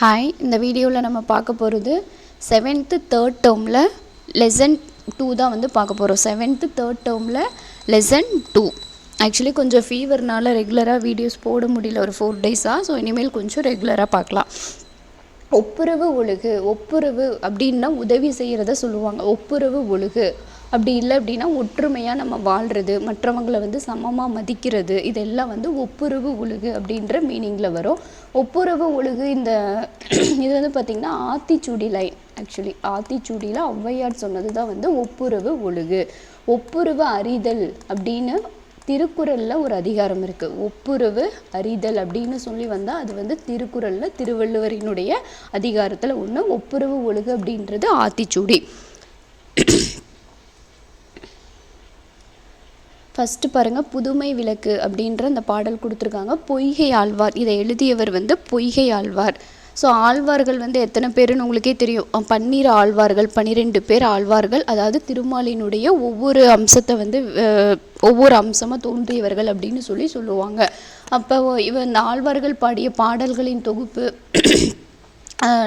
Hi, இந்த வீடியோவில் நம்ம பார்க்க போகிறது 7th third termல லெசன் 2 தான் வந்து பார்க்க போகிறோம். 7th third termல lesson 2. ஆக்சுவலி கொஞ்சம் ஃபீவர்னால ரெகுலராக வீடியோஸ் போட முடியல ஒரு 4 டேஸாக. ஸோ இனிமேல் கொஞ்சம் ரெகுலராக பார்க்கலாம். ஒப்புரவு ஒழுகு. ஒப்புரவு அப்படின்னா உதவி செய்கிறத சொல்லுவாங்க. ஒப்புரவு ஒழுகு. அப்படி இல்லை அப்படின்னா ஒற்றுமையாக நம்ம வாழ்கிறது, மற்றவங்களை வந்து சமமாக மதிக்கிறது, இதெல்லாம் வந்து ஒப்புரவு ஒழுகு அப்படின்ற மீனிங்கில் வரும். ஒப்புரவு ஒழுகு இது வந்து பார்த்திங்கன்னா ஆத்திச்சூடி லைன். ஆக்சுவலி ஆத்திச்சூடியில் ஔவையார் சொன்னது தான் வந்து ஒப்புரவு ஒழுகு. ஒப்புரவு அறிதல் அப்படின்னு திருக்குறளில் ஒரு அதிகாரம் இருக்குது. ஒப்புரவு அறிதல் அப்படின்னு சொல்லி வந்தால் அது வந்து திருக்குறளில் திருவள்ளுவரினுடைய அதிகாரத்தில் ஒன்று. ஒப்புரவு ஒழுகு அப்படின்றது ஆத்திச்சூடி. ஃபஸ்ட்டு பாருங்கள், புதுமை விளக்கு அப்படின்ற அந்த பாடல் கொடுத்துருக்காங்க. பொய்கை ஆழ்வார், இதை எழுதியவர் வந்து பொய்கை ஆழ்வார். ஸோ ஆழ்வார்கள் வந்து எத்தனை பேருன்னு உங்களுக்கே தெரியும். 12 ஆழ்வார்கள், 12 பேர் ஆழ்வார்கள். அதாவது திருமாலினுடைய ஒவ்வொரு அம்சத்தை வந்து ஒவ்வொரு அம்சமாக தோன்றியவர்கள் அப்படின்னு சொல்லுவாங்க. அப்போ இந்த ஆழ்வார்கள் பாடிய பாடல்களின் தொகுப்பு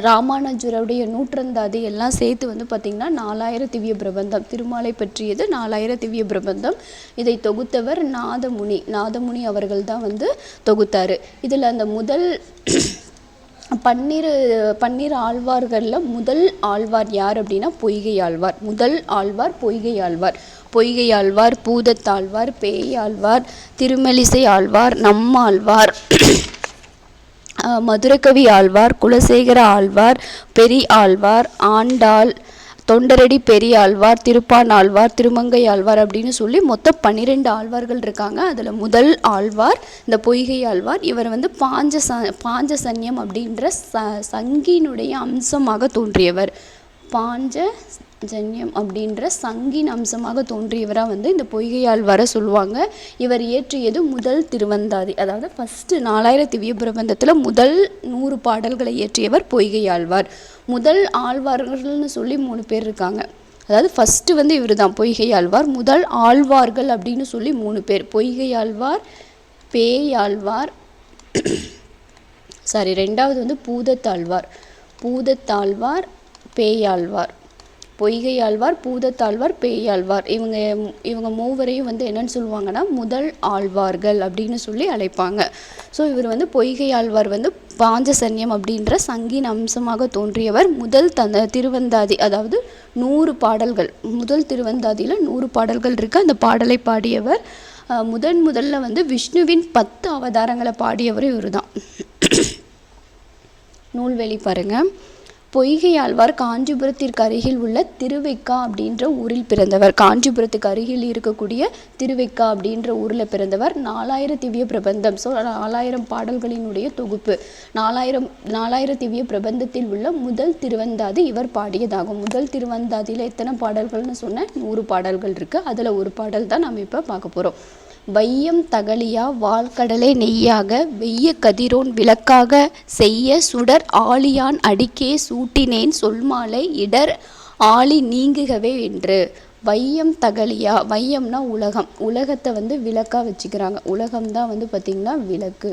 ராமானுஜருடைய நூற்றந்தாதி எல்லாம் சேர்த்து வந்து பார்த்திங்கன்னா 4000 திவ்ய பிரபந்தம். திருமாலை பற்றியது 4000 திவ்ய பிரபந்தம். இதை தொகுத்தவர் நாதமுனி அவர்கள் தான் வந்து தொகுத்தார். இதில் அந்த முதல் 12 ஆழ்வார்களில் முதல் ஆழ்வார் யார் அப்படின்னா பொய்கை ஆழ்வார். முதல் ஆழ்வார் பொய்கை ஆழ்வார். பொய்கை ஆழ்வார், பூதத்தாழ்வார், பேயாழ்வார், திருமெலிசை ஆழ்வார், நம்மாழ்வார், மதுரகவி ஆழ்வார், குலசேகர ஆழ்வார், பெரி ஆழ்வார், ஆண்டாள், தொண்டரடி பெரிய ஆழ்வார், திருப்பான் ஆழ்வார், திருமங்கை ஆழ்வார் அப்படின்னு சொல்லி மொத்தம் 12 ஆழ்வார்கள் இருக்காங்க. அதில் முதல் ஆழ்வார் இந்த பொய்கை ஆழ்வார். இவர் வந்து பாஞ்சசன்யம் அப்படின்ற சங்கினுடைய அம்சமாக தோன்றியவர். பாஞ்சஜன்யம் அப்படின்ற சங்கின் அம்சமாக தோன்றியவராக வந்து இந்த பொய்கை ஆழ்வாரை சொல்லுவாங்க. இவர் இயற்றியது முதல் திருவந்தாதி. அதாவது ஃபஸ்ட்டு 4000 திவ்ய பிரபந்தத்தில் முதல் 100 பாடல்களை இயற்றியவர் பொய்கை ஆழ்வார். முதல் ஆழ்வார்கள்னு சொல்லி 3 பேர் இருக்காங்க. அதாவது ஃபஸ்ட்டு வந்து இவர் தான் பொய்கை ஆழ்வார். முதல் ஆழ்வார்கள் அப்படின்னு சொல்லி 3 பேர். பொய்கை ஆழ்வார், பேயாழ்வார், ரெண்டாவது வந்து பூதத்தாழ்வார், பேயாழ்வார். பொய்கை ஆழ்வார், பூதத்தாழ்வார், பேயாழ்வார், இவங்க மூவரையும் வந்து என்னன்னு சொல்லுவாங்கன்னா முதல் ஆழ்வார்கள் அப்படின்னு சொல்லி அழைப்பாங்க. ஸோ இவர் வந்து பொய்கை ஆழ்வார் வந்து பாஞ்சசன்யம் அப்படின்ற சங்கின் அம்சமாக தோன்றியவர். முதல் திருவந்தாதி, அதாவது 100 பாடல்கள், முதல் திருவந்தாதியில் 100 பாடல்கள் இருக்குது. அந்த பாடலை பாடியவர். முதல்ல வந்து விஷ்ணுவின் 10 அவதாரங்களை பாடியவர் இவர் தான். நூல்வெளி பாருங்கள். பொய்கை ஆழ்வார் காஞ்சிபுரத்திற்கு அருகில் உள்ள திருவைக்கா அப்படின்ற ஊரில் பிறந்தவர். காஞ்சிபுரத்துக்கு அருகில் இருக்கக்கூடிய திருவைக்கா அப்படின்ற ஊரில் பிறந்தவர். 4000 திவ்ய பிரபந்தம். ஸோ 4000 பாடல்களினுடைய தொகுப்பு. 4000 திவ்ய பிரபந்தத்தில் உள்ள முதல் திருவந்தாதி இவர் பாடியதாகும். முதல் திருவந்தாதியில் எத்தனை பாடல்கள்னு சொன்ன 100 பாடல்கள் இருக்குது. அதில் ஒரு பாடல் தான் நம்ம இப்போ பார்க்க போகிறோம். வையம் தகலியா வாழ்கடலை நெய்யாக வெய்ய கதிரோன் விளக்காக செய்ய சுடர் ஆழியான் அடிக்கே சூட்டினேன் சொல்மாலை இடர் ஆழி நீங்குகவே என்று. வையம் தகலியா, வையம்னா உலகம். உலகத்தை வந்து விளக்காக வச்சுக்கிறாங்க. உலகம்தான் வந்து பார்த்திங்கன்னா விளக்கு.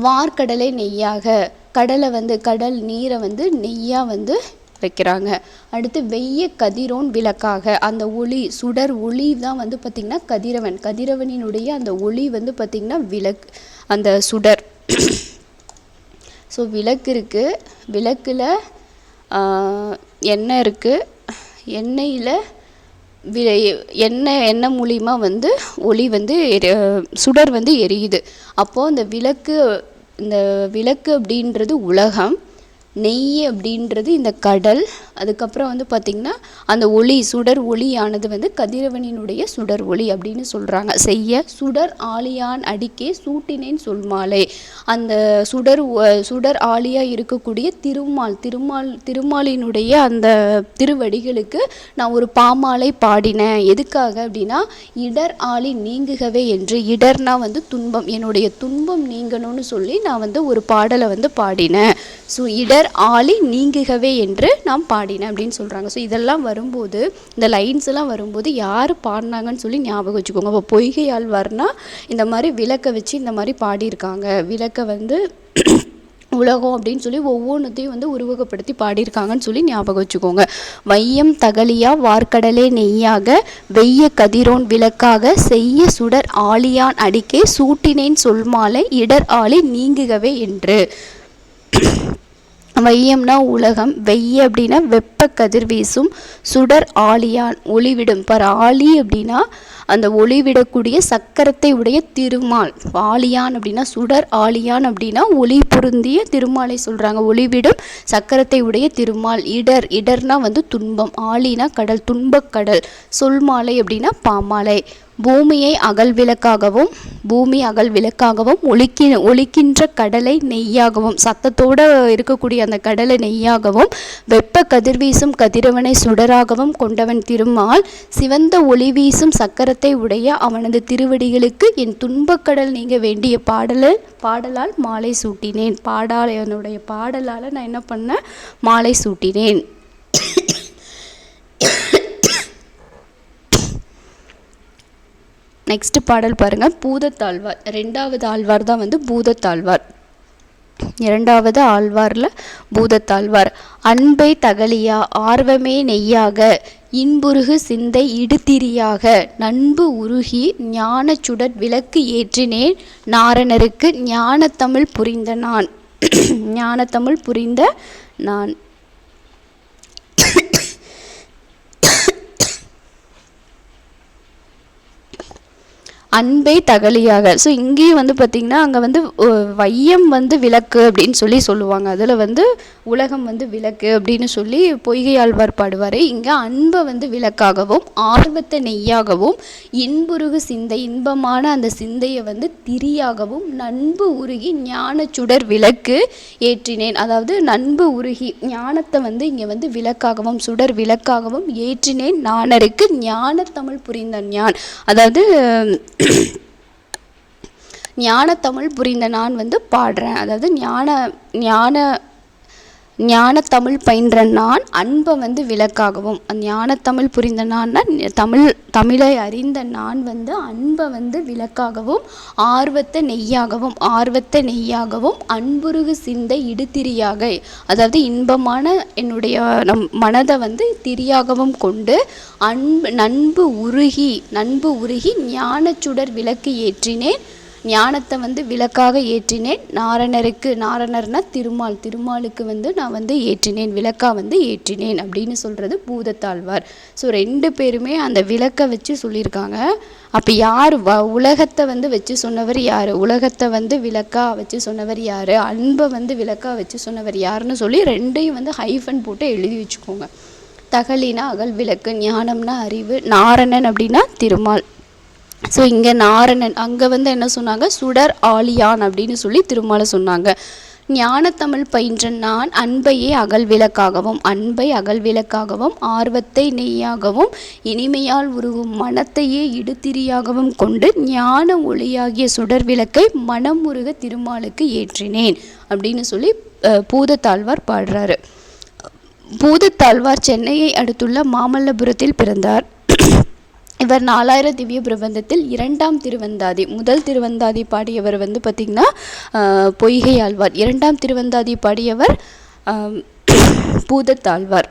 வார்கடலை நெய்யாக, கடல் நீரை வந்து நெய்யாக வந்து வைக்கிறாங்க. அடுத்து வெய்ய கதிரோன் விளக்காக, அந்த ஒளி சுடர் ஒளி தான் வந்து பார்த்திங்கன்னா கதிரவனினுடைய அந்த ஒளி வந்து பார்த்திங்கன்னா விளக்கு, அந்த சுடர். ஸோ விளக்கு இருக்குது. விளக்கில் எண்ணெய் இருக்குது. எண்ணெயில் எண்ணெய் மூலிமா வந்து ஒளி வந்து சுடர் வந்து எரியுது. அப்போது இந்த விளக்கு அப்படின்றது உலகம், நெய் அப்படின்றது இந்த கடல். அதுக்கப்புறம் வந்து பார்த்திங்கன்னா அந்த ஒளி சுடர் ஒளியானது வந்து கதிரவனினுடைய சுடர் ஒளி அப்படின்னு சொல்கிறாங்க. செய்ய சுடர் ஆழியான் அடிக்கே சூட்டினேன் சொல்மாலை, அந்த சுடர் ஆழியாக இருக்கக்கூடிய திருமாலினுடைய அந்த திருவடிகளுக்கு நான் ஒரு பாமாலை பாடினேன். எதுக்காக அப்படின்னா இடர் ஆழி நீங்குகவே என்று. இடர்னா வந்து துன்பம், என்னுடைய துன்பம் நீங்கணும்னு சொல்லி நான் வந்து ஒரு பாடலை வந்து பாடினேன். ஸோ இடர் ஆழி நீங்குகவே என்று நாம் பாடினேன் அப்படின்னு சொல்கிறாங்க. ஸோ இதெல்லாம் வரும்போது, இந்த லைன்ஸ் எல்லாம் வரும்போது யார் பாடினாங்கன்னு சொல்லி ஞாபகம் வச்சுக்கோங்க. அப்போ பொய்கை ஆழ்வார்னா இந்த மாதிரி விளக்கை வச்சு இந்த மாதிரி பாடியிருக்காங்க. விளக்கை வந்து உலகம் அப்படின்னு சொல்லி ஒவ்வொன்றத்தையும் வந்து உருவகப்படுத்தி பாடியிருக்காங்கன்னு சொல்லி ஞாபகம் வச்சுக்கோங்க. வையம் தகலியா வார்க்கடலே நெய்யாக வெய்ய கதிரோன் விளக்காக செய்ய சுடர் ஆழியான் அடிக்கே சூட்டினேன் சொல்மாலை இடர் ஆழி நீங்குகவே என்று. வையம்னா உலகம், வெய்ய அப்படின்னா வெப்ப கதிர் வீசும், சுடர் ஆழியான் ஒளிவிடும். ஆழி அப்படின்னா அந்த ஒளிவிடக்கூடிய சக்கரத்தை உடைய திருமால். ஆழியான் அப்படின்னா சுடர், ஆழியான் அப்படின்னா ஒளி பொருந்திய திருமாலை சொல்கிறாங்க. ஒளிவிடும் சக்கரத்தை உடைய திருமால். இடர்னா வந்து துன்பம், ஆழினா கடல், துன்பக்கடல். சொல்மாலை அப்படின்னா பாமாலை. பூமி அகல் விளக்காகவும் ஒலிக்கின்ற கடலை நெய்யாகவும், சத்தத்தோடு இருக்கக்கூடிய அந்த கடலை நெய்யாகவும் வெப்ப கதிர்வீசும் கதிரவனை சுடராகவும் கொண்டவன் திருமால். சிவந்த ஒளி வீசும் சக்கரத்தை உடைய அவனது திருவடிகளுக்கு என் துன்பக்கடல் நீங்க வேண்டிய பாடலால் மாலை சூட்டினேன். என்னுடைய பாடலால் நான் என்ன பண்ணேன்? மாலை சூட்டினேன். நெக்ஸ்ட் பாடல் பாருங்கள், பூதத்தாழ்வார். ரெண்டாவது ஆழ்வார் தான் வந்து பூதத்தாழ்வார். இரண்டாவது ஆழ்வாரில் பூதத்தாழ்வார். அன்பை தகலியா ஆர்வமே நெய்யாக இன்புருகு சிந்தை இடுதிரியாக நண்பு உருகி ஞான சுடர் விளக்கு ஏற்றினேன் நாரணருக்கு ஞானத்தமிழ் புரிந்த நான். ஞானத்தமிழ் புரிந்த நான். அன்பை தகலியாக. ஸோ இங்கேயும் வந்து பார்த்திங்கன்னா அங்கே வந்து வையம் வந்து விளக்கு அப்படின்னு சொல்லுவாங்க. அதில் வந்து உலகம் வந்து விளக்கு அப்படின்னு சொல்லி பொய்கை ஆழ்வார் பாடுவார். இங்கே அன்பை வந்து விளக்காகவும் ஆர்வத்தை நெய்யாகவும் இன்புருகு சிந்தை, இன்பமான அந்த சிந்தையை வந்து திரியாகவும் நண்பு உருகி ஞான சுடர் விளக்கு ஏற்றினேன். அதாவது நண்பு உருகி ஞானத்தை வந்து இங்கே வந்து விளக்காகவும் சுடர் விளக்காகவும் ஏற்றினேன் நானருக்கு ஞான தமிழ் புரிந்த ஞான். அதாவது ஞான தமிழ் புரிந்த நான் வந்து பாடுறேன். அதாவது ஞான தமிழ் பயின்ற நான் அன்பை வந்து விளக்காகவும், ஞான தமிழ் புரிந்த நான்னா தமிழை அறிந்த நான் வந்து அன்பை வந்து விளக்காகவும் ஆர்வத்தை நெய்யாகவும் அன்புருகு சிந்தை இடுதிரியாக, அதாவது இன்பமான என்னுடைய மனதை வந்து திரியாகவும் கொண்டு நண்பு உருகி ஞான சுடர் விளக்கு ஏற்றினேன். ஞானத்தை வந்து விளக்காக ஏற்றினேன் நாரணருக்கு. நாரணர்னா திருமாலுக்கு வந்து நான் வந்து ஏற்றினேன், விளக்கா வந்து ஏற்றினேன் அப்படின்னு சொல்கிறது பூதத்தாழ்வார். ஸோ ரெண்டு பேருமே அந்த விளக்கை வச்சு சொல்லியிருக்காங்க. அப்போ யார் உலகத்தை வந்து வச்சு சொன்னவர் யார்? உலகத்தை வந்து விளக்கா வச்சு சொன்னவர் யார்? அன்பை வந்து விளக்கா வச்சு சொன்னவர் யாருன்னு சொல்லி ரெண்டையும் வந்து ஹைஃபன் போட்டு எழுதி வச்சுக்கோங்க. தகலினா அகல் விளக்கு, ஞானம்னா அறிவு, நாரணன் அப்படின்னா திருமால். ஸோ இங்கே நாரணன், அங்கே வந்து என்ன சொன்னாங்க? சுடர் ஆழியான் அப்படின்னு சொல்லி திருமாலை சொன்னாங்க. ஞானத்தமிழ் பயின்ற நான் அன்பை அகல் விளக்காகவும் ஆர்வத்தை நெய்யாகவும் இனிமையால் உருகும் மனத்தையே இடுதிரியாகவும் கொண்டு ஞான ஒளியாகிய சுடர் விளக்கை மனம் உருக திருமாலுக்கு ஏற்றினேன் அப்படின்னு சொல்லி பூதத்தாழ்வார் பாடுறாரு. பூதத்தாழ்வார் சென்னையை அடுத்துள்ள மாமல்லபுரத்தில் பிறந்தார். இவர் 4000 திவ்ய பிரபந்தத்தில் 2ஆம் திருவந்தாதி. முதல் திருவந்தாதி பாடியவர் வந்து பார்த்திங்கன்னா பொய்கை ஆழ்வார். 2ஆம் திருவந்தாதி பாடியவர் பூதத்தாழ்வார்.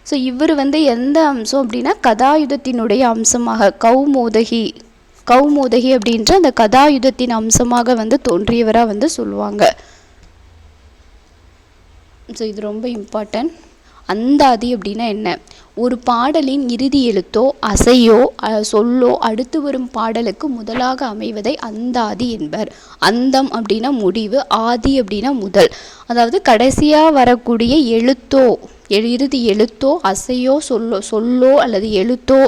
ஸோ இவர் வந்து எந்த அம்சம் அப்படின்னா கதாயுதத்தினுடைய அம்சமாக கௌமோதகி அப்படின்ற அந்த கதாயுதத்தின் அம்சமாக வந்து தோன்றியவராக வந்து சொல்லுவாங்க. ஸோ இது ரொம்ப இம்பார்ட்டன்ட். அந்தாதி அப்படின்னா என்ன? ஒரு பாடலின் இறுதி எழுத்தோ அசையோ சொல்லோ அடுத்து வரும் பாடலுக்கு முதலாக அமைவதை அந்தாதி என்பர். அந்தம் அப்படின்னா முடிவு, ஆதி அப்படின்னா முதல். அதாவது கடைசியாக வரக்கூடிய எழுத்தோ இறுதி எழுத்தோ அசையோ சொல்லோ அல்லது எழுத்தோ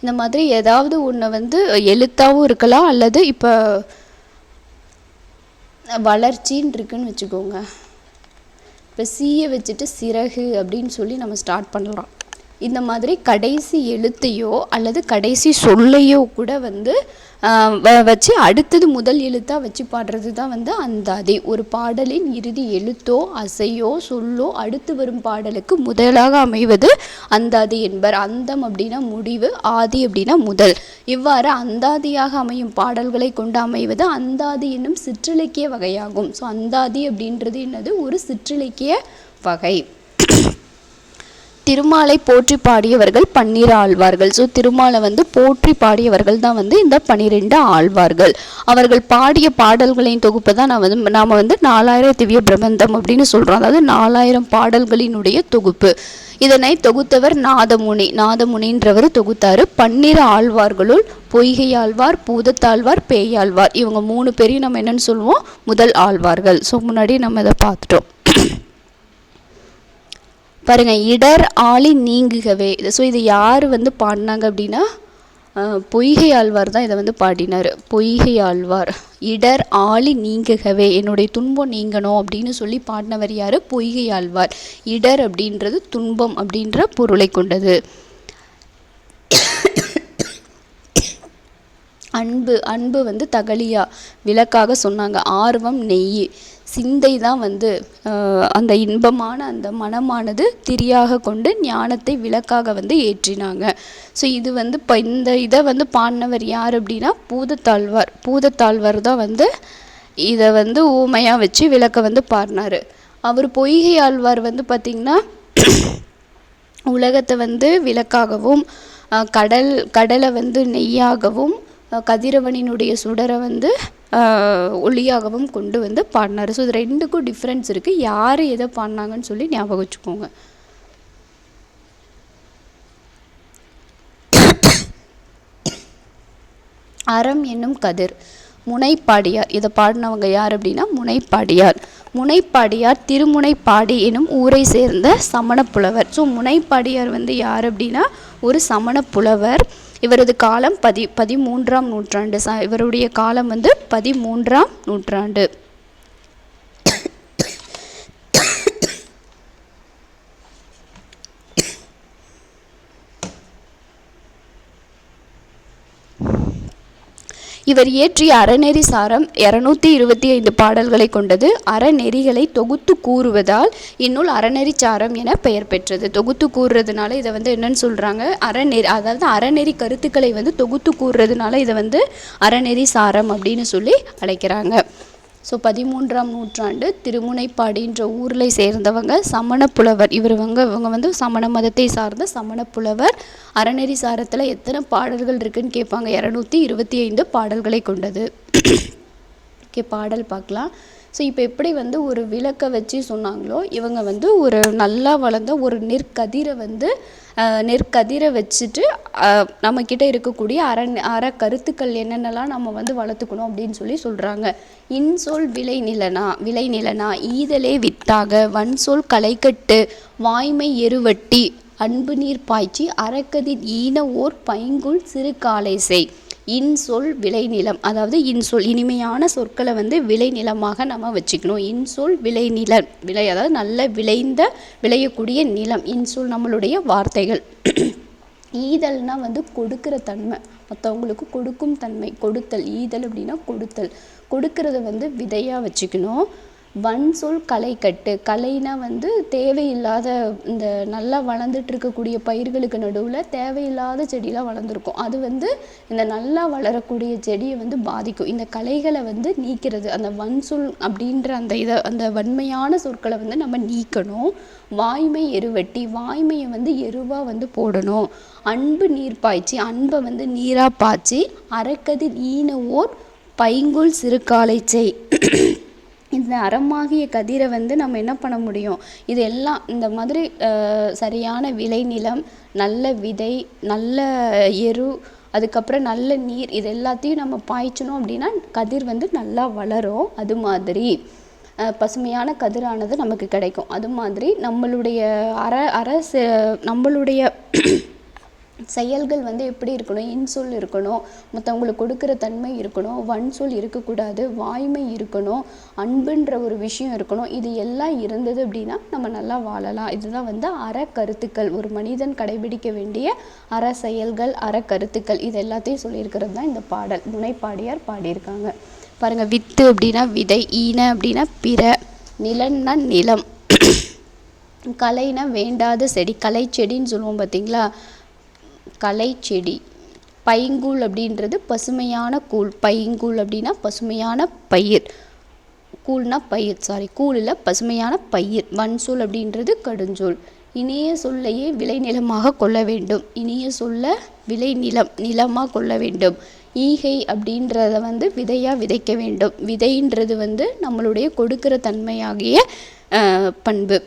இந்த மாதிரி ஏதாவது ஒன்று வந்து எழுத்தாகவும் இருக்கலாம், அல்லது இப்போ வளர்ச்சின்னு இருக்குன்னு வச்சுக்கோங்க. இப்போ சீயை வச்சுட்டு சிறகு அப்படின்னு சொல்லி நம்ம ஸ்டார்ட் பண்ணலாம். இந்த மாதிரி கடைசி எழுத்தையோ அல்லது கடைசி சொல்லையோ கூட வந்து வச்சு அடுத்தது முதல் எழுத்தாக வச்சு பாடுறது தான் வந்து அந்தாதி. ஒரு பாடலின் இறுதி எழுத்தோ அசையோ சொல்லோ அடுத்து வரும் பாடலுக்கு முதலாக அமைவது அந்தாதி என்பர். அந்தம் அப்படின்னா முடிவு, ஆதி அப்படின்னா முதல். இவ்வாறு அந்தாதியாக அமையும் பாடல்களை கொண்டு அமைவது அந்தாதி என்னும் சிற்றிலக்கிய வகையாகும். ஸோ அந்தாதி அப்படின்றது என்னது? ஒரு சிற்றிலக்கிய வகை. திருமாலை போற்றி பாடியவர்கள் 12 ஆழ்வார்கள். ஸோ திருமாலை வந்து போற்றி பாடியவர்கள் தான் வந்து இந்த 12 ஆழ்வார்கள். அவர்கள் பாடிய பாடல்களின் தொகுப்பை தான் நாம் வந்து 4000 திவ்ய பிரபந்தம் அப்படின்னு சொல்கிறோம். அதாவது 4000 பாடல்களினுடைய தொகுப்பு. இதனை தொகுத்தவர் நாதமுனி. நாதமுனின்றவர் தொகுத்தாரு. 12 ஆழ்வார்களுள் பொய்கை ஆழ்வார், பூதத்தாழ்வார், பேயாழ்வார், இவங்க 3 பேரையும் நம்ம என்னன்னு சொல்லுவோம்? முதல் ஆழ்வார்கள். ஸோ முன்னாடி நம்ம இதை பார்த்துட்டோம். பாருங்க, இடர் ஆழி நீங்குகவே. ஸோ இது யார் வந்து பாடினாங்க அப்படின்னா பொய்கை ஆழ்வார் தான் இதை வந்து பாடினார். பொய்கை ஆழ்வார் இடர் ஆழி நீங்குகவே, என்னுடைய துன்பம் நீங்கணும் அப்படின்னு சொல்லி பாடினவர் யார்? பொய்கை ஆழ்வார். இடர் அப்படின்றது துன்பம் அப்படின்ற பொருளை கொண்டது. அன்பு, அன்பு வந்து தகலியா விளக்காக சொன்னாங்க. ஆர்வம் நெய், சிந்தை தான் வந்து அந்த இன்பமான அந்த மனமானது திரியாக கொண்டு ஞானத்தை விளக்காக வந்து ஏற்றினாங்க. ஸோ இது வந்து இப்போ இந்த இதை வந்து பாடினவர் யார் அப்படின்னா பூதத்தாழ்வார். பூதத்தாழ்வார் தான் வந்து இதை வந்து ஊமையாக வச்சு விளக்க வந்து பாடினார். அவர் பொய்கை ஆழ்வார் வந்து பார்த்திங்கன்னா உலகத்தை வந்து விளக்காகவும் கடலை வந்து நெய்யாகவும் கதிரவனினுடைய சுடரை வந்து ஒளியாகவும் கொண்டு வந்து பாடினார். ஸோ இது ரெண்டுக்கும் டிஃப்ரென்ஸ் இருக்குது. யார் எதை பாடினாங்கன்னு சொல்லி ஞாபகம் வச்சுக்கோங்க. அறம் என்னும் கதிர் முனைப்பாடியார். இதை பாடினவங்க யார் அப்படின்னா முனைப்பாடியார். முனைப்பாடியார் திருமுனைப்பாடி எனும் ஊரை சேர்ந்த சமண புலவர். ஸோ முனைப்பாடியார் வந்து யார் அப்படின்னா ஒரு சமண புலவர். இவரது காலம் 13ஆம் நூற்றாண்டு. இவருடைய காலம் வந்து 13ஆம் நூற்றாண்டு. இவர் இயற்றிய அறநெறி சாரம் 225 பாடல்களை கொண்டது. அறநெறிகளை தொகுத்து கூறுவதால் இந்நூல் அறநெறி சாரம் என பெயர் பெற்றது. தொகுத்து கூறுறதுனால இதை வந்து என்னன்னு சொல்கிறாங்க? அறநெறி, அதாவது அறநெறி கருத்துக்களை வந்து தொகுத்து கூறுறதுனால இதை வந்து அறநெறி சாரம் அப்படின்னு சொல்லி அழைக்கிறாங்க. ஸோ 13ஆம் நூற்றாண்டு திருமுனைப்பாடின்ற ஊரில் சேர்ந்தவங்க சமண புலவர். இவங்க வந்து சமண மதத்தை சார்ந்த சமண புலவர். அறநெறி சாரத்தில் எத்தனை பாடல்கள் இருக்குன்னு கேட்பாங்க. 225 பாடல்களை கொண்டது. ஓகே, பாடல் பார்க்கலாம். ஸோ இப்போ எப்படி வந்து ஒரு விளக்கை வச்சு சொன்னாங்களோ, இவங்க வந்து ஒரு நல்லா வளர்ந்த ஒரு நெற்கதிரை வந்து நெற்கதிரை வச்சுட்டு நம்மக்கிட்ட இருக்கக்கூடிய அற கருத்துக்கள் என்னென்னலாம் நம்ம வந்து வளர்த்துக்கணும் அப்படின்னு சொல்லி சொல்கிறாங்க. இன்சொல் விளைநிலனா ஈதலே வித்தாக, வன்சொல் களைக்கட்டு, வாய்மை எருவட்டி, அன்பு நீர் பாய்ச்சி, அறக்கதிர் ஈன ஓர் பைங்குள் சிறு காலை செய். இன்சொல் விளைநிலம், அதாவது இன்சொல் இனிமையான சொற்களை வந்து விளைநிலமாக நம்ம வச்சுக்கணும். இன்சொல் விளைநிலம், அதாவது நல்ல விளையக்கூடிய நிலம். இன்சொல் நம்மளுடைய வார்த்தைகள். ஈதல்னா வந்து கொடுக்கிற தன்மை, மற்றவங்களுக்கு கொடுக்கும் தன்மை, கொடுத்தல். ஈதல் அப்படின்னா கொடுக்கறத வந்து விதையாக வச்சுக்கணும். வன்சொல் களைக்கட்டு, களைனா வந்து தேவையில்லாத இந்த நல்லா வளர்ந்துட்டு இருக்கக்கூடிய பயிர்களுக்கு நடுவில் தேவையில்லாத செடியெலாம் வளர்ந்துருக்கும். அது வந்து இந்த நல்லா வளரக்கூடிய செடியை வந்து பாதிக்கும். இந்த களைகளை வந்து நீக்கிறது, அந்த வன்சொல் அப்படின்ற அந்த வன்மையான சொற்களை வந்து நம்ம நீக்கணும். வாய்மை எருவட்டி, வாய்மையை வந்து எருவாக வந்து போடணும். அன்பு நீர் பாய்ச்சி, அன்பை வந்து நீராக பாய்ச்சி, அறக்கதிர் ஈன ஓர் பைங்குள் சிறுகாலை செய். இந்த அறமாகிய கதிரை வந்து நம்ம என்ன பண்ண முடியும்? இது எல்லாம் இந்த மாதிரி சரியான விளைநிலம், நல்ல விதை, நல்ல எரு, அதுக்கப்புறம் நல்ல நீர், இது எல்லாத்தையும் நம்ம பாய்ச்சணும் அப்படின்னா கதிர் வந்து நல்லா வளரும். அது மாதிரி பசுமையான கதிரானது நமக்கு கிடைக்கும். அது மாதிரி நம்மளுடைய நம்மளுடைய செயல்கள் வந்து எப்படி இருக்கணும், இன்சொல் இருக்கணும், மற்றவங்களுக்கு கொடுக்குற தன்மை இருக்கணும், வன்சொல் இருக்கக்கூடாது, வாய்மை இருக்கணும், அன்புன்ற ஒரு விஷயம் இருக்கணும். இது எல்லாம் இருந்தது அப்படின்னா நம்ம நல்லா வாழலாம். இதுதான் வந்து அறக்கருத்துக்கள், ஒரு மனிதன் கடைபிடிக்க வேண்டிய அற செயல்கள், அறக்கருத்துக்கள், இது எல்லாத்தையும் சொல்லியிருக்கிறது தான் இந்த பாடல். முனைப்பாடியார் பாடியிருக்காங்க. பாருங்கள், வித்து அப்படின்னா விதை, ஈன அப்படின்னா பிற, நிலன்னா நிலம், கலைனா வேண்டாத செடி, கலை செடின்னு சொல்லுவோம் பார்த்தீங்களா, கலை செடி. பைங்கூழ் அப்படின்றது பசுமையான கூழ், பைங்கூழ் அப்படின்னா பசுமையான பயிர், கூழ்னா பயிர், கூழில் பசுமையான பயிர். வன்சொல் அப்படின்றது கடுஞ்சொல். இனிய சொல்லையே விளைநிலமாக கொள்ள வேண்டும், இனிய சொல்ல விளை நிலமாக கொள்ள வேண்டும். ஈகை அப்படின்றத வந்து விதையாக விதைக்க வேண்டும், விதைன்றது வந்து நம்மளுடைய கொடுக்கிற தன்மையாகிய பண்பு.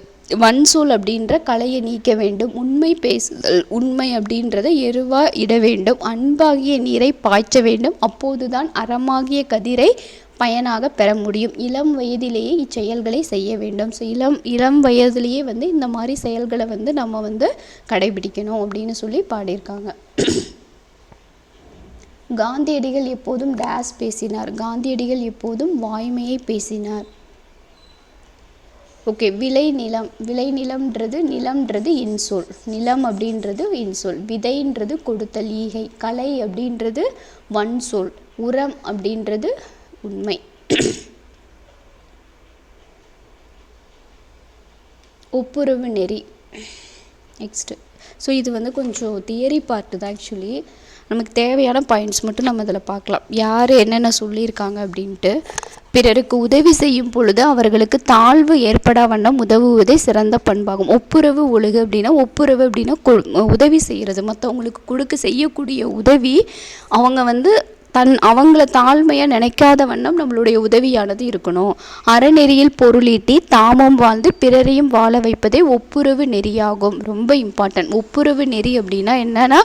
வன்சொல் அப்படின்ற கலையை நீக்க வேண்டும், உண்மை பேசுதல், உண்மை அப்படின்றத எருவாக இட வேண்டும், அன்பாகிய நீரை பாய்ச்ச வேண்டும், அப்போதுதான் அறமாகிய கதிரை பயனாக பெற முடியும். இளம் வயதிலேயே இச்செயல்களை செய்ய வேண்டும். ஸோ இளம் வயதிலேயே வந்து இந்த மாதிரி செயல்களை வந்து நம்ம வந்து கடைபிடிக்கணும் அப்படின்னு சொல்லி பாடியிருக்காங்க. காந்தியடிகள் எப்போதும் டேஸ் பேசினார், காந்தியடிகள் எப்போதும் வாய்மையை பேசினார். ஓகே, விளைநிலம்ன்றது நிலம்ன்றது இன்சொல், நிலம் அப்படின்றது இன்சொல், விதைன்றது கொடுத்தல் ஈகை, கலை அப்படின்றது வன்சொல், உரம் அப்படின்றது உண்மை. ஒப்புரவு நெறி நெக்ஸ்ட்டு. ஸோ இது வந்து கொஞ்சம் தியரி பார்ட்டு தான். ஆக்சுவலி நமக்கு தேவையான பாயிண்ட்ஸ் மட்டும் நம்ம இதில் பார்க்கலாம், யார் என்னென்ன சொல்லியிருக்காங்க அப்படின்ட்டு. பிறருக்கு உதவி செய்யும் பொழுது அவர்களுக்கு தாழ்வு ஏற்படா வண்ணம் உதவுவதே சிறந்த பண்பாகும். ஒப்புரவு ஒழுகு அப்படின்னா, ஒப்புரவு அப்படின்னா உதவி செய்கிறது, மற்றவங்களுக்கு செய்யக்கூடிய உதவி அவங்க வந்து அவங்கள தாழ்மையாக நினைக்காத வண்ணம் நம்மளுடைய உதவியானது இருக்கணும். அறநெறியில் பொருளீட்டி தாமும் வாழ்ந்து பிறரையும் வாழ வைப்பதே ஒப்புரவு நெறியாகும். ரொம்ப இம்பார்ட்டன்ட். ஒப்புரவு நெறி அப்படின்னா என்னன்னா,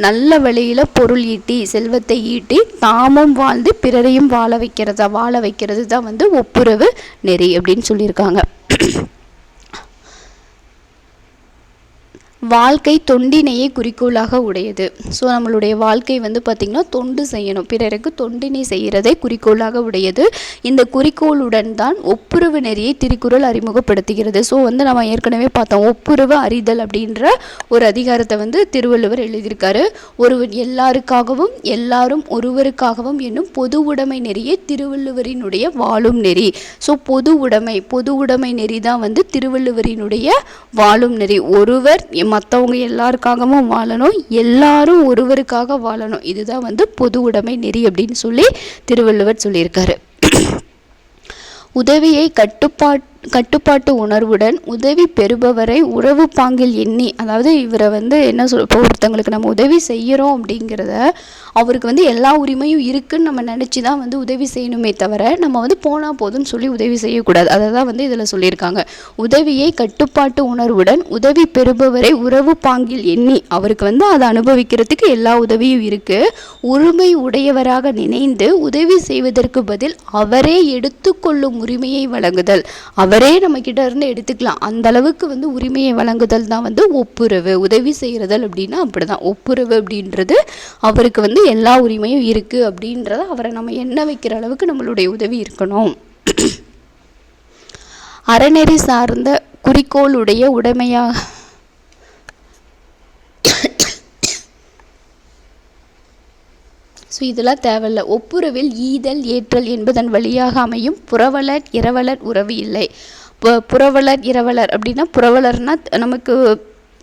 நல்ல வழியில் பொருள் ஈட்டி செல்வத்தை ஈட்டி தாமும் வாழ்ந்து பிறரையும் வாழ வைக்கிறது தான் வந்து ஒப்புரவு நெறி அப்படின்னு சொல்லியிருக்காங்க. வாழ்க்கை தொண்டினையே குறிக்கோளாக உடையது. ஸோ நம்மளுடைய வாழ்க்கை வந்து பார்த்திங்கன்னா தொண்டு செய்யணும், பிறருக்கு தொண்டினை செய்கிறதை குறிக்கோளாக உடையது. இந்த குறிக்கோளுடன் தான் ஒப்புரவு நெறியை திருக்குறள் அறிமுகப்படுத்துகிறது. ஸோ வந்து நம்ம ஏற்கனவே பார்த்தோம், ஒப்புரவு அறிதல் அப்படின்ற ஒரு அதிகாரத்தை வந்து திருவள்ளுவர் எழுதியிருக்காரு. ஒருவர் எல்லாருக்காகவும் எல்லாரும் ஒருவருக்காகவும் என்னும் பொது உடைமை நெறியே திருவள்ளுவரினுடைய வாழும் நெறி. ஸோ பொது உடைமை நெறி தான் வந்து திருவள்ளுவரினுடைய வாழும் நெறி. ஒருவர் மற்றவங்க எல்லாருக்காகவும் வாழணும், எல்லாரும் ஒருவருக்காக வாழணும், இதுதான் வந்து பொது உடைமை நெறி அப்படின்னு சொல்லி திருவள்ளுவர் சொல்லியிருக்காரு. உதவியை கட்டுப்பாட்டு உணர்வுடன் உதவி பெறுபவரை உறவு பாங்கில் எண்ணி, அதாவது இவரை வந்து என்ன இப்போ ஒருத்தங்களுக்கு நம்ம உதவி செய்கிறோம் அப்படிங்கிறத அவருக்கு வந்து எல்லா உரிமையும் இருக்குன்னு நம்ம நினச்சி தான் வந்து உதவி செய்யணுமே தவிர நம்ம வந்து போனால் போதும்னு சொல்லி உதவி செய்யக்கூடாது. அதை தான் வந்து இதில் சொல்லியிருக்காங்க. உதவியை கட்டுப்பாட்டு உணர்வுடன் உதவி பெறுபவரை உறவு பாங்கில் எண்ணி, அவருக்கு வந்து அதை அனுபவிக்கிறதுக்கு எல்லா உதவியும் இருக்குது, உரிமை உடையவராக நினைந்து உதவி செய்வதற்கு பதில் அவரே எடுத்துக்கொள்ளும் உரிமையை வழங்குதல், அவரே நம்ம கிட்ட இருந்து எடுத்துக்கலாம் அந்த அளவுக்கு வந்து உரிமையை வழங்குதல் தான் வந்து ஒப்புரவு. உதவி செய்கிறதல் அப்படின்னா அப்படிதான். ஒப்புரவு அப்படின்றது அவருக்கு வந்து எல்லா உரிமையும் இருக்குது அப்படின்றத அவரை நம்ம எண்ண வைக்கிற அளவுக்கு நம்மளுடைய உதவி இருக்கணும். அறநெறி சார்ந்த குறிக்கோளுடைய உடைமையாக ஸோ இதெல்லாம் தேவையில்லை. ஒப்புரவில் ஈதல் ஏற்றல் என்பதன் வழியாக அமையும் புரவலர் இரவலர் உறவு இல்லை. புரவலர் இரவலர் அப்படின்னா, புரவலர்னா நமக்கு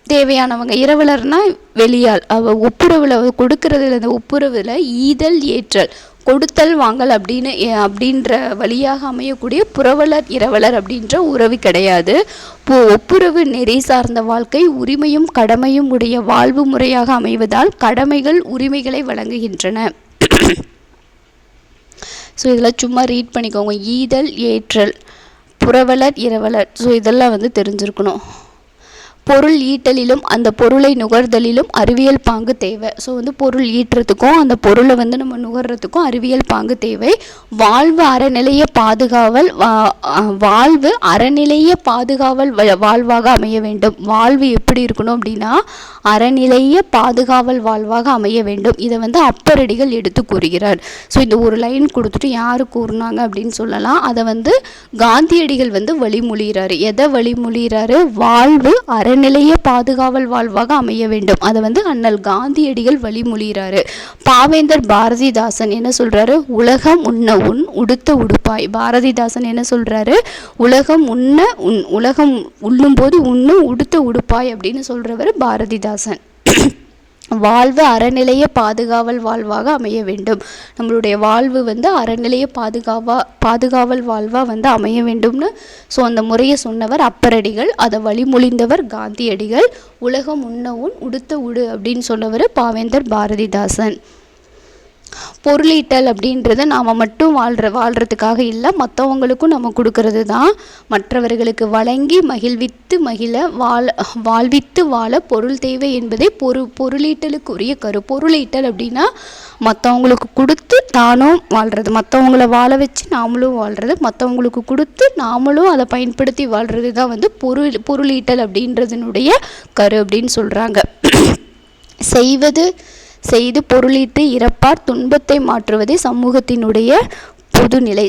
தேவையானவங்க, இரவலர்னா வெளியால். ஒப்புரவில் கொடுக்கறதுல, அந்த ஒப்புரவில் ஈதல் ஏற்றல் கொடுத்தல் வாங்கல் அப்படின்ற வழியாக அமையக்கூடிய புரவலர் இரவலர் அப்படின்ற உறவு கிடையாது. ஒப்புரவு நெறி சார்ந்த வாழ்க்கை உரிமையும் கடமையும் உடைய வாழ்வு முறையாக அமைவதால் கடமைகள் உரிமைகளை வழங்குகின்றன. ஸோ இதெல்லாம் சும்மா ரீட் பண்ணிக்கோங்க. ஈதல் ஏற்றல் புரவலர் இரவலர், ஸோ இதெல்லாம் வந்து தெரிஞ்சிருக்கணும். பொருள் ஈட்டலிலும் அந்த பொருளை நுகர்தலிலும் அறிவியல் பாங்கு தேவை. ஸோ வந்து பொருள் ஈட்டுறதுக்கும் அந்த பொருளை வந்து நம்ம நுகர்றதுக்கும் அறிவியல் பாங்கு தேவை. வாழ்வு அறநிலைய பாதுகாவல் வாழ்வு அறநிலைய பாதுகாவல் வாழ்வாக அமைய வேண்டும். வாழ்வு எப்படி இருக்கணும் அப்படின்னா அறநிலைய பாதுகாவல் வாழ்வாக அமைய வேண்டும். இதை வந்து அப்பரடிகள் எடுத்து கூறுகிறார். ஸோ இந்த ஒரு லைன் கொடுத்துட்டு யார் கூறுனாங்க அப்படின்னு சொல்லலாம். அதை வந்து காந்தியடிகள் வந்து வழிமொழிகிறாரு. எதை வழிமொழிகிறாரு? வாழ்வு அறநிலைய பாதுகாவல் வாழ்வாக அமைய வேண்டும். அதை வந்து அண்ணல் காந்தியடிகள் வழிமொழிகிறாரு. பாவேந்தர் பாரதிதாசன் என்ன சொல்றாரு? உலகம் உண்ண உன் உடுத்த உடுப்பாய். பாரதிதாசன் என்ன சொல்றாரு? உலகம் உலகம் உண்ணும் போது உண்ணும் உடுத்த உடுப்பாய் அப்படின்னு சொல்றவர் பாரதிதாசன். வாழ்வு அறநிலைய பாதுகாவல் வாழ்வாக அமைய வேண்டும். நம்மளுடைய வாழ்வு வந்து அறநிலைய பாதுகாவல் வாழ்வாக வந்து அமைய வேண்டும்னு ஸோ அந்த முறையை சொன்னவர் அப்பரடிகள். அதை வழிமொழிந்தவர் காந்தியடிகள். உலகம் உண்ண உன் உடுத்த உடு அப்படின்னு சொன்னவர் பாவேந்தர் பாரதிதாசன். பொருளீட்டல் அப்படின்றது நாம் மட்டும் வாழ்கிறதுக்காக இல்லை, மற்றவங்களுக்கும் நம்ம கொடுக்கறது தான். மற்றவர்களுக்கு வழங்கி வாழ்வித்து வாழ பொருள் தேவை என்பதே பொருளீட்டலுக்குரிய கரு. பொருளீட்டல் அப்படின்னா மற்றவங்களுக்கு கொடுத்து நானும் வாழ்கிறது, மற்றவங்கள வாழ வச்சு நாமளும் வாழ்கிறது, மற்றவங்களுக்கு கொடுத்து நாமளும் அதை பயன்படுத்தி வாழ்கிறது தான் வந்து பொருளீட்டல் அப்படின்றதுனுடைய கரு அப்படின்னு சொல்கிறாங்க. செய்து பொருளீட்டு இறப்பார் துன்பத்தை மாற்றுவதே சமூகத்தினுடைய பொதுநிலை.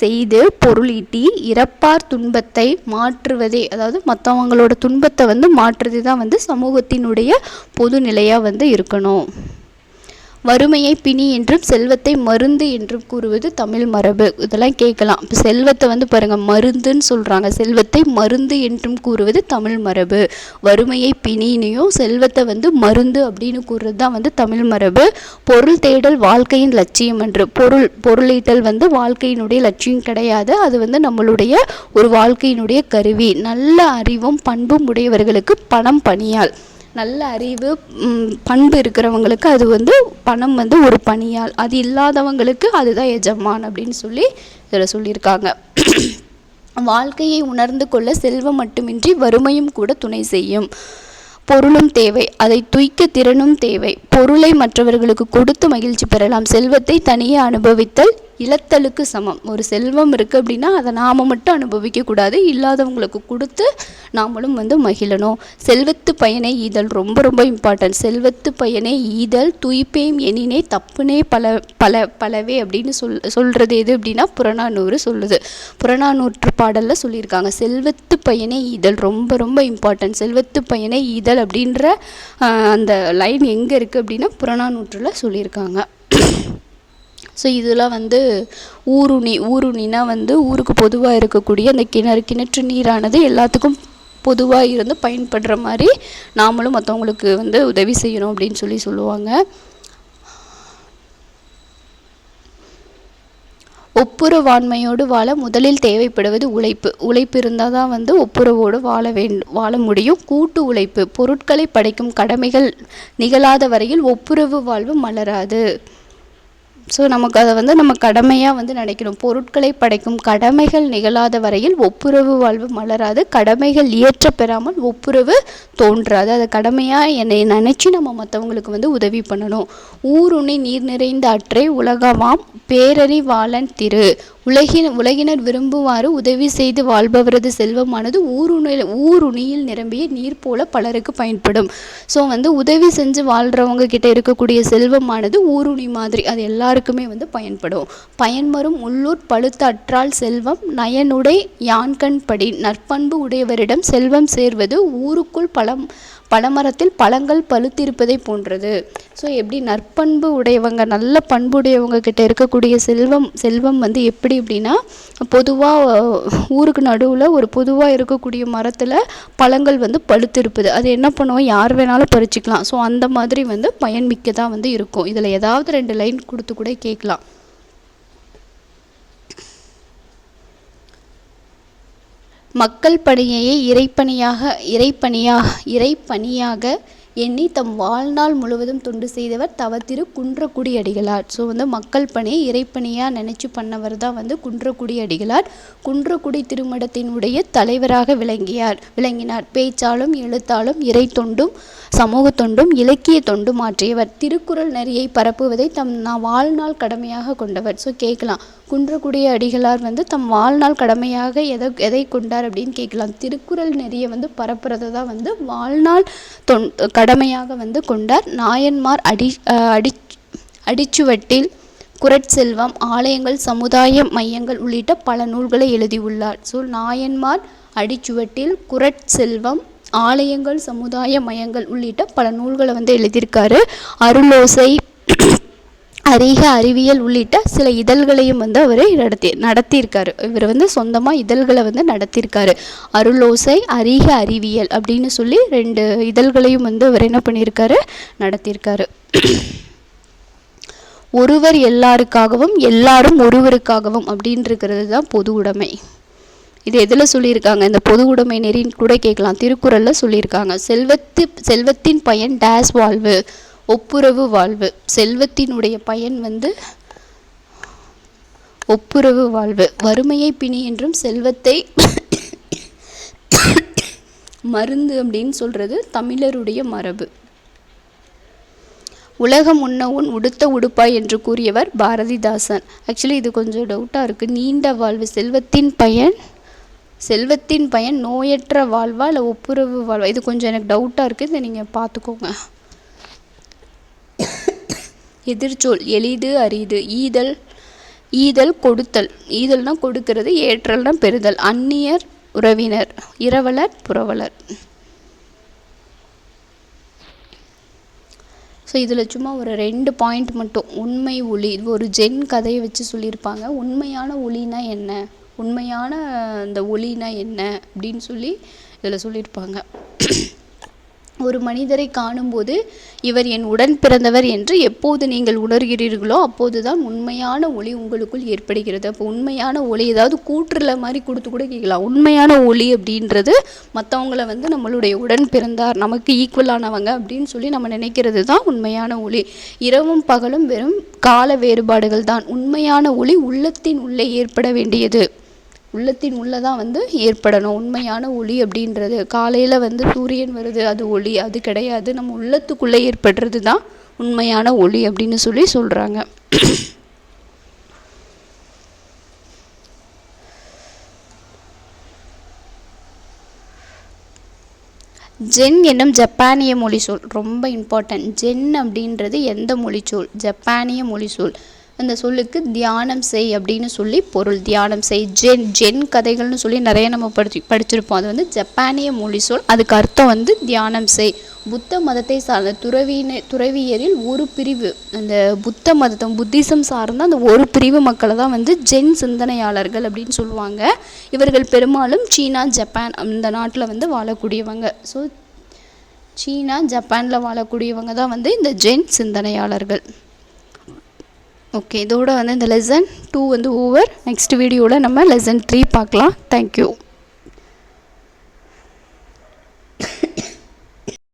செய்து பொருளீட்டி இறப்பார் துன்பத்தை மாற்றுவதே, அதாவது மற்றவங்களோட துன்பத்தை வந்து மாற்றுறது தான் வந்து சமூகத்தினுடைய பொதுநிலையாக வந்து இருக்கணும். வறுமையை பிணி என்றும் செல்வத்தை மருந்து என்றும் கூறுவது தமிழ் மரபு. இதெல்லாம் கேட்கலாம். இப்போ செல்வத்தை வந்து பாருங்கள் மருந்துன்னு சொல்கிறாங்க, செல்வத்தை மருந்து என்றும் கூறுவது தமிழ் மரபு. வறுமையை பிணினையும் செல்வத்தை வந்து மருந்து அப்படின்னு கூறுறது தான் வந்து தமிழ் மரபு. பொருள் தேடல் வாழ்க்கையின் லட்சியம் என்று. பொருளீட்டல் வந்து வாழ்க்கையினுடைய லட்சியம் கிடையாது, அது வந்து நம்மளுடைய ஒரு வாழ்க்கையினுடைய கருவி. நல்ல அறிவும் பண்பும் உடையவர்களுக்கு பணம் பணியால். நல்ல அறிவு பண்பு இருக்கிறவங்களுக்கு அது வந்து பணம் வந்து ஒரு பணியால், அது இல்லாதவங்களுக்கு அதுதான் எஜமான் அப்படின்னு சொல்லி இதில் சொல்லியிருக்காங்க. வாழ்க்கையை உணர்ந்து கொள்ள செல்வம் மட்டுமின்றி வறுமையும் கூட துணை செய்யும். பொருளும் தேவை, அதை துய்க்க திறனும் தேவை. பொருளை மற்றவர்களுக்கு கொடுத்து மகிழ்ச்சி பெறலாம். செல்வத்தை தனியே அனுபவித்தல் இழத்தலுக்கு சமம். ஒரு செல்வம் இருக்குது அப்படின்னா அதை நாம் மட்டும் அனுபவிக்கக்கூடாது, இல்லாதவங்களுக்கு கொடுத்து நாமளும் வந்து மகிழணும். செல்வத்து பயனை ஈதல் ரொம்ப ரொம்ப இம்பார்ட்டன்ட். செல்வத்து பயனை ஈதல் துய்ப்பேம் எனினே தப்புனே பலவே அப்படின்னு சொல்கிறது எது அப்படின்னா புறநானூறு சொல்லுது. புறநானூற்று பாடலில் சொல்லியிருக்காங்க செல்வத்து பயனை ஈதல் ரொம்ப ரொம்ப இம்பார்ட்டன்ட். செல்வத்து பயனை ஈதல் அப்படின்ற அந்த லைன் எங்கே இருக்குது அப்படின்னா புறநானூற்றில் சொல்லியிருக்காங்க. ஸோ இதெல்லாம் வந்து ஊருணினா வந்து ஊருக்கு பொதுவாக இருக்கக்கூடிய அந்த கிணற்று நீரானது எல்லாத்துக்கும் பொதுவாக இருந்து பயன்படுற மாதிரி நாமளும் மற்றவங்களுக்கு வந்து உதவி செய்யணும் அப்படின்னு சொல்லுவாங்க. ஒப்புரவாண்மையோடு வாழ முதலில் தேவைப்படுவது உழைப்பு இருந்தால் தான் வந்து ஒப்புரவோடு வாழ முடியும். கூட்டு உழைப்பு. பொருட்களை படைக்கும் கடமைகள் நிகழாத வரையில் ஒப்புரவு வாழ்வு மலராது. ஸோ நமக்கு அதை வந்து நம்ம கடமையாக வந்து நினைக்கணும். பொருட்களை படைக்கும் கடமைகள் நிகழாத வரையில் ஒப்புரவு வாழ்வு மலராது. கடமைகள் இயற்ற பெறாமல் ஒப்புரவு தோன்றாது. அதை கடமையாக என்னை நினச்சி நம்ம மற்றவங்களுக்கு வந்து உதவி பண்ணணும். ஊருணி நீர் நிறைந்த அற்றை உலகமாம் பேரறிவாளன் திரு. உலகினர் விரும்புவாறு உதவி செய்து வாழ்பவரது செல்வமானது ஊருணியில் நிரம்பிய நீர் போல பலருக்கு பயன்படும். ஸோ வந்து உதவி செஞ்சு வாழ்கிறவங்க கிட்ட இருக்கக்கூடிய செல்வமானது ஊருணி மாதிரி அது எல்லாருக்குமே வந்து பயன்படும். பயன்மரும் உள்ளூர் பழுத்த அற்றால் செல்வம் நயனுடை யான்கண் படி. நற்பண்பு உடையவரிடம் செல்வம் சேர்வது ஊருக்குள் பழமரத்தில் பழங்கள் பழுத்திருப்பதை போன்றது. ஸோ எப்படி நற்பண்பு உடையவங்க நல்ல பண்புடையவங்க கிட்ட இருக்கக்கூடிய செல்வம் வந்து எப்படி அப்படின்னா பொதுவாக ஊருக்கு நடுவில் ஒரு பொதுவாக இருக்கக்கூடிய மரத்தில் பழங்கள் வந்து பழுத்திருப்பது. அது என்ன பண்ணுவோம், யார் வேணாலும் பறிச்சுக்கலாம். ஸோ அந்த மாதிரி வந்து பயன்மிக்கதாக வந்து இருக்கும். இதில் ஏதாவது 2 லைன் கொடுத்து கூட கேட்கலாம். மக்கள் பணியையே இறைப்பணியாக எண்ணி தம் வாழ்நாள் முழுவதும் தொண்டு செய்தவர் தவத்திரு குன்றக்குடி அடிகளார். ஸோ வந்து மக்கள் பணியை இறைப்பணியாக நினச்சி பண்ணவர் தான் வந்து குன்றக்குடி அடிகளார். குன்றக்குடி திருமடத்தினுடைய தலைவராக விளங்கினார். பேச்சாலும் எழுத்தாலும் இறை தொண்டும் சமூக தொண்டும் இலக்கிய தொண்டும் ஆற்றியவர். திருக்குறள் நெறியை பரப்புவதை தம் வாழ்நாள் கடமையாக கொண்டவர். ஸோ கேட்கலாம், குன்றக்குடி அடிகளார் வந்து தம் வாழ்நாள் கடமையாக எதை கொண்டார் அப்படின்னு கேட்கலாம். திருக்குறள் நெறியை வந்து பரப்புறதை தான் வந்து வாழ்நாள் கடமையாக வந்து கொண்டார். நாயன்மார் அடிச்சுவட்டில் குறட்செல்வம் ஆலயங்கள் சமுதாய மையங்கள் உள்ளிட்ட பல நூல்களை எழுதியுள்ளார். ஸோ நாயன்மார் அடிச்சுவட்டில் குறட்செல்வம் ஆலயங்கள் சமுதாய மையங்கள் உள்ளிட்ட பல நூல்களை வந்து எழுதியிருக்காரு. அருளோசை அறிக அறிவியல் உள்ளிட்ட சில இதழ்களையும் வந்து அவர் நடத்தியிருக்காரு. இவர் வந்து சொந்தமாக இதழ்களை வந்து நடத்தியிருக்காரு. அருளோசை அறிக அறிவியல் அப்படின்னு சொல்லி 2 இதழ்களையும் வந்து அவர் என்ன பண்ணியிருக்காரு, நடத்தியிருக்காரு. ஒருவர் எல்லாருக்காகவும் எல்லாரும் ஒருவருக்காகவும் அப்படின்றது தான் பொது உடைமை. இது எதில் சொல்லியிருக்காங்க, இந்த பொது உடைமை நெறின்னு கூட கேட்கலாம். திருக்குறளில் சொல்லியிருக்காங்க. செல்வத்தின் பயன் டேஸ் வாழ்வு, ஒப்புரவு வாழ்வு. செல்வத்தினுடைய பயன் வந்து ஒப்புரவு வாழ்வு. வறுமையை பிணி என்றும் செல்வத்தை மருந்து அப்படின்னு சொல்கிறது தமிழருடைய மரபு. உலகம் உண்ண உன் உடுத்த உடுப்பாய் என்று கூறியவர் பாரதிதாசன். ஆக்சுவலி இது கொஞ்சம் டவுட்டாக இருக்குது. நீண்ட வாழ்வு செல்வத்தின் பயன் நோயற்ற வாழ்வா இல்லை ஒப்புரவு வாழ்வா, இது கொஞ்சம் எனக்கு டவுட்டாக இருக்குது. இதை நீங்கள் பார்த்துக்கோங்க. எதிர்ச்சொல் எளிது அரிது. ஈதல் கொடுத்தல். ஈதல்னா கொடுக்கிறது, ஏற்றல்னா பெறுதல். அந்நியர் உறவினர், இரவலர் புரவலர். ஸோ இதில் சும்மா ஒரு 2 பாயிண்ட் மட்டும். உண்மை ஒளி, இது ஒரு ஜென் கதையை வச்சு சொல்லியிருப்பாங்க. உண்மையான ஒளினா என்ன, உண்மையான அந்த ஒளினா என்ன அப்படின்னு சொல்லி இதில் சொல்லியிருப்பாங்க. ஒரு மனிதரை காணும்போது இவர் என் உடன் பிறந்தவர் என்று எப்போது நீங்கள் உணர்கிறீர்களோ அப்போதுதான் உண்மையான ஒளி உங்களுக்குள் ஏற்படுகிறது. அப்போ உண்மையான ஒளி ஏதாவது கூற்றுல மாதிரி கொடுத்து கூட கேட்கலாம். உண்மையான ஒளி அப்படின்றது மற்றவங்கள வந்து நம்மளுடைய உடன் பிறந்தார், நமக்கு ஈக்குவலானவங்க அப்படின்னு சொல்லி நம்ம நினைக்கிறது தான் உண்மையான ஒளி. இரவும் பகலும் வெறும் கால வேறுபாடுகள் தான். உண்மையான ஒளி உள்ளத்தின் உள்ளே ஏற்பட வேண்டியது, உள்ளத்தின் உள்ளே தான் வந்து ஏற்படணும். உண்மையான ஒளி அப்படின்றது காலையில் வந்து சூரியன் வருது, அது ஒளி, அது கிடையாது. நம்ம உள்ளத்துக்குள்ளே ஏற்படுறது தான் உண்மையான ஒளி அப்படின்னு சொல்லி சொல்கிறாங்க. ஜென் என்னும் ஜப்பானிய மொழி சொல் ரொம்ப இம்பார்ட்டன்ட். ஜென் அப்படின்றது எந்த மொழி சொல், ஜப்பானிய மொழி சொல். அந்த சொல்லுக்கு தியானம் செய் அப்படின்னு சொல்லி பொருள். தியானம் செய், ஜென் கதைகள்னு சொல்லி நிறைய நம்ம படிச்சிருப்போம். அது வந்து ஜப்பானிய மொழி சொல். அதுக்கு அர்த்தம் வந்து தியானம் செய். புத்த மதத்தை சார்ந்த துறவியரில் ஒரு பிரிவு, அந்த புத்த மதத்தை புத்திசம் சார்ந்த அந்த ஒரு பிரிவு மக்களை தான் வந்து ஜென் சிந்தனையாளர்கள் அப்படின்னு சொல்லுவாங்க. இவர்கள் பெரும்பாலும் சீனா ஜப்பான் அந்த நாட்டில் வந்து வாழக்கூடியவங்க. ஸோ சீனா ஜப்பானில் வாழக்கூடியவங்க தான் வந்து இந்த ஜென் சிந்தனையாளர்கள். ஓகே, இதோட வந்து இந்த லெசன் 2 வந்து ஓவர். நெக்ஸ்ட் வீடியோவில் நம்ம லெசன் 3 பார்க்கலாம். தேங்க்யூ.